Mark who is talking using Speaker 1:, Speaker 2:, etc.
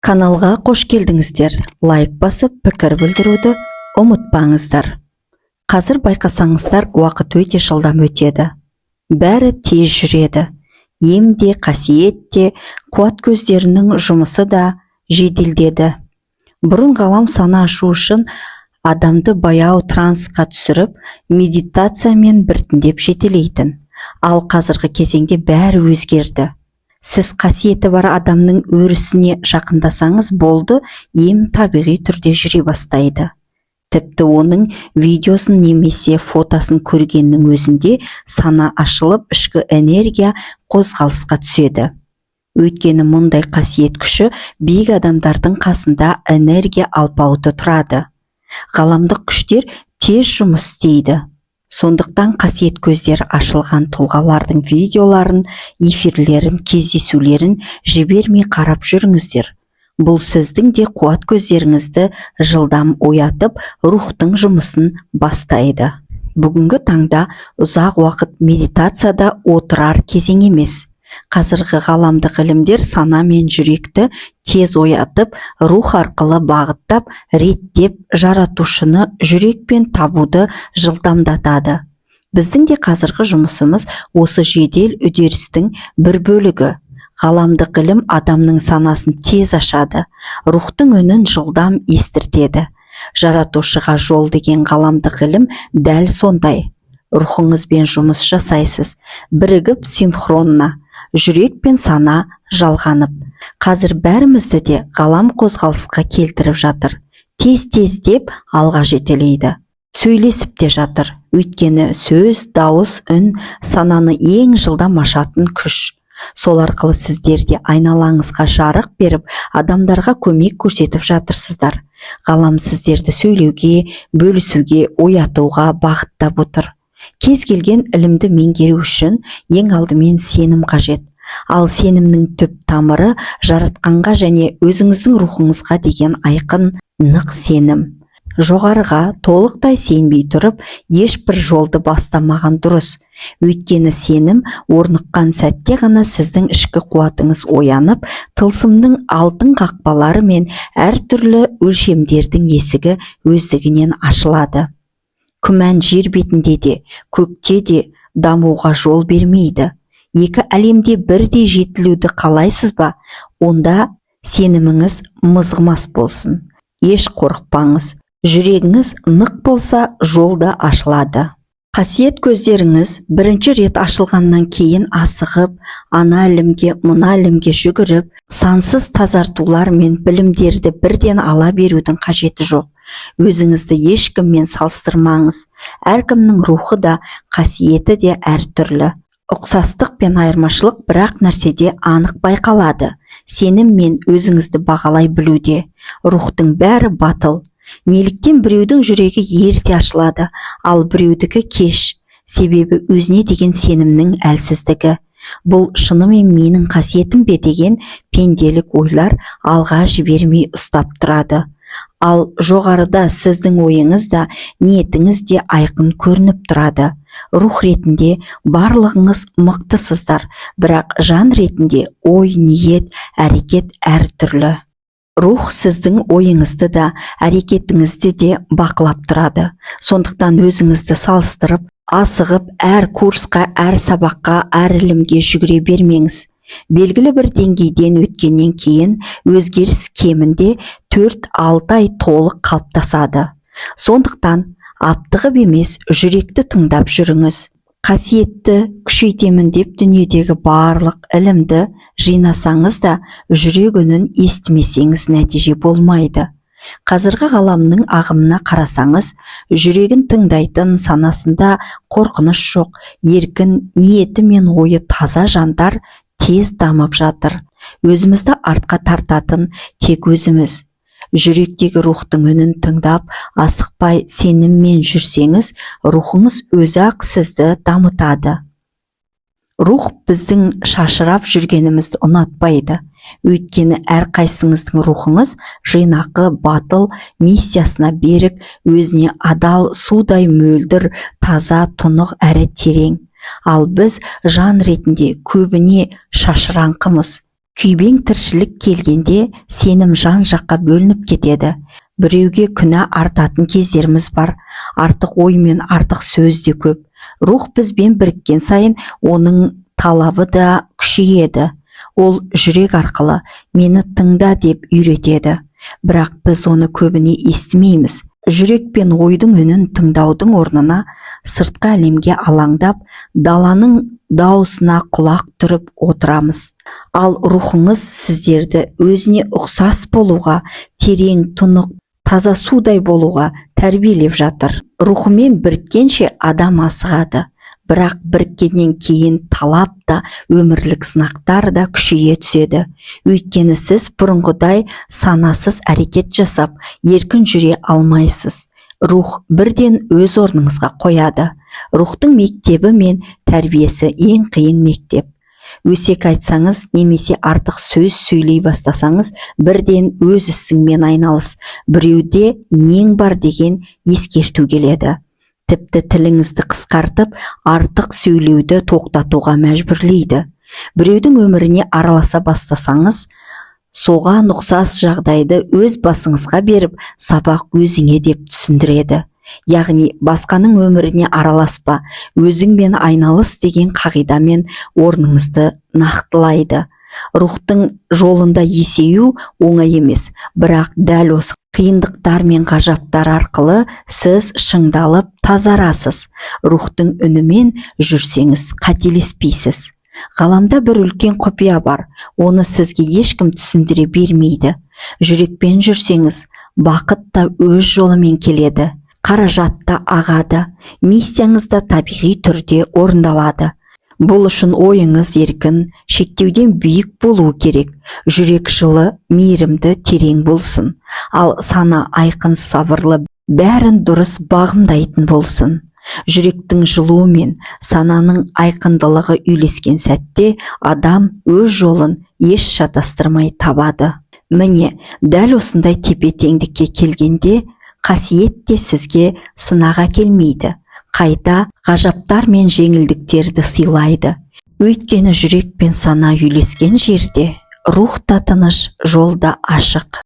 Speaker 1: Каналға қош келдіңіздер. Лайк басып, пікір білдіруді ұмытпаңыздар. Қазір байқасаңыздар, уақыт өте жылдам өтеді. Бәрі тез жүреді. Емде, қасиетте, қуат көздерінің жұмысы да жеделдеді. Бұрын ғалам сана ашу үшін адамды баяу трансқа түсіріп, медитациямен біртіндеп жетелейтін. Ал қазіргі кезеңде бәрі өзгерді. Сіз қасиеті бар адамның өрісіне жақындасаңыз болды, ем табиғи түрде жүре бастайды. Тіпті оның видеосын немесе фотосын көргеннің өзінде сана ашылып, ішкі энергия қозғалысқа түседі. Өйткені мұндай қасиет күші биік адамдардың қасында энергия алпауыты тұрады. Ғаламдық күштер тез жұмыс істейді. Сондықтан қасиет көздері ашылған тұлғалардың видеоларын, эфирлерін, кездесулерін жібермей қарап жүріңіздер. Бұл сіздің де қуат көздеріңізді жылдам оятып, рухтың жұмысын бастайды. Бүгінгі таңда ұзақ уақыт медитацияда отырар кезең емес. Қазіргі ғаламдық ілімдер сана мен жүректі тез оятып, рух арқылы бағыттап, реттеп, жаратушыны жүрекпен табуды жылдамдатады. Біздің де қазіргі жұмысымыз осы жедел үдерістің бір бөлігі. Ғаламдық ілім адамның санасын тез ашады, рухтың үнін жылдам естіртеді. Жаратушыға жол деген ғаламдық ілім дәл сондай. Рухыңызбен жұмыс жасайсыз, бірігіп синхронна. Жүрек пен сана жалғанып. Қазір бәрімізді де ғалам қозғалысқа келтіріп жатыр. Тез-тез деп алға жетелейді. Сөйлесіп те жатыр. Өйткені сөз, дауыс, үн сананы ең жылдам ашатын күш. Сол арқылы сіздер де айналаңызға жарық беріп, адамдарға көмек көрсетіп жатырсыздар. Ғалам сіздерді сөйлеуге, бөлісуге, оятуға бағыттап отыр. Кез келген ілімді меңгеру үшін ең алдымен сенім қажет. Ал сенімнің түп тамыры жаратқанға және өзіңіздің рухыңызға деген айқын, нық сенім. Жоғарыға толықтай сенбей тұрып, ешбір жолды бастамаған дұрыс. Өйткені сенім орныққан сәтте ғана сіздің ішкі қуатыңыз оянып, тылсымның алтын қақпалары мен әртүрлі өлшемдердің есігі өздігінен ашылады. Күмән жер бетінде де, көкте де дамуға жол бермейді. Екі әлемде бірдей жетілуді қалайсыз ба? Онда сеніміңіз мызғымас болсын. Еш қорықпаңыз. Жүрегіңіз нық болса, жолда ашылады. Қасиет көздеріңіз бірінші рет ашылғаннан кейін асығып, ана ілімге, мына ілімге жүгіріп, сансыз тазартулар мен білімдерді бірден ала берудің қажеті жоқ. Өзіңізді ешкіммен салыстырмаңыз. Әркімнің рухы да, қасиеті де әртүрлі. Ұқсастық пен айырмашылық бірақ нәрседе анық байқалады. Сенім мен өзіңізді бағалай білуде. Рухтың бәрі батыл. Неліктен біреудің жүрегі ерте ашылады, ал біреудікі кеш? Себебі өзіне деген сенімнің әлсіздігі. Бұл шынымен менің қасиетім бе деген пенделік ойлар алға жібермей ұстап тұрады. Ал жоғарыда сіздің ойыңыз да, ниетіңіз де айқын көрініп тұрады. Рух ретінде барлығыңыз мықтысыздар, бірақ жан ретінде ой, ниет, әрекет әртүрлі. Рух сіздің ойыңызды да, әрекетіңізді де бақылап тұрады. Сондықтан өзіңізді салыстырып, асығып, әр курсқа, әр сабаққа, әр ілімге жүгіре бермеңіз. Белгілі бір деңгейден өткеннен кейін өзгеріс кемінде 4-6 ай толық қалыптасады. Сондықтан аптығып емес, жүректі тыңдап жүріңіз. Қасиетті күшейтемін деп дүниедегі барлық ілімді жинасаңыз да, жүрек үнін естімесеңіз нәтиже болмайды. Қазіргі ғаламның ағымына қарасаңыз, жүрегін тыңдайтын, санасында қорқыныш жоқ, еркін, ниеті мен ойы таза жандар тез дамып жатыр. Өзімізді артқа тартатын тек өзіміз. Жүректегі рухтың үнін тыңдап, асықпай сеніммен жүрсеңіз, рухыңыз өзі-ақ сізді дамытады. Рух біздің шашырап жүргенімізді ұнатпайды. Өйткені әрқайсыңыздың рухыңыз жинақы, батыл, миссиясына берік, өзіне адал, судай мөлдір, таза, тұнық әрі терең. Ал біз жан ретінде көбіне шашыраңқымыз. Күйбең тіршілік келгенде сенім жан жаққа бөлініп кетеді. Біреуге күнә артатын кездеріміз бар. Артық ой мен артық сөз де көп. Рух бізбен біріккен сайын оның талабы да күшейеді. Ол жүрек арқылы мені тыңда деп үйретеді. Бірақ біз оны көбіне естімейміз. Жүрек пен ойдың үнін тыңдаудың орнына сыртқы әлемге алаңдап, даланың дауысына құлақ түріп отырамыз. Ал рухыңыз сіздерді өзіне ұқсас болуға, терең, тұнық, таза судай болуға тәрбиелеп жатыр. Рухымен біріккенше адам асығады. Бірақ біріккеннен кейін талап та, өмірлік сынақтар да күшейе түседі. Өйткені сіз бұрынғыдай санасыз әрекет жасап, еркін жүре алмайсыз. Рух бірден өз орныңызға қояды. Рухтың мектебі мен тәрбиесі ең қиын мектеп. Өсек айтсаңыз, немесе артық сөз сөйлей бастасаңыз, бірден өз ісіңмен айналыс. Біреуде нең бар деген ескерту келеді. Тіпті тіліңізді қысқартып, артық сөйлеуді тоқтатуға мәжбүрлейді. Біреудің өміріне араласа бастасаңыз, соған ұқсас жағдайды өз басыңызға беріп, сабақ өзіңе деп түсіндіреді. Яғни басқаның өміріне араласпа, өзіңмен айналыс деген қағидамен орныңызды нақтылайды. Рухтың жолында есею оңай емес, бірақ дәл осы қиындықтар мен ғажаптар арқылы сіз шыңдалып тазарасыз. Рухтың үнімен жүрсеңіз қателеспейсіз. Ғаламда бір үлкен құпия бар, оны сізге ешкім түсіндіре бермейді. Жүрекпен жүрсеңіз, бақыт та өз жолымен келеді. Қаражат та ағады, миссияңыз да табиғи түрде орындалады. Бұл үшін ойыңыз еркін, шектеуден биік болуы керек. Жүрек жылы, мейірімді, терең болсын. Ал сана айқын, сабырлы, бәрін дұрыс бағымдайтын болсын. Жүректің жылуы мен сананың айқындылығы үйлескен сәтте адам өз жолын еш шатастырмай табады. Міне, дәл осындай тепе-теңдікке келгенде қасиет те сізге сынаға келмейді. Қайта ғажаптар мен жеңілдіктерді сыйлайды. Өйткені жүрек пен сана үйлескен жерде рух та тыныш, жол да ашық.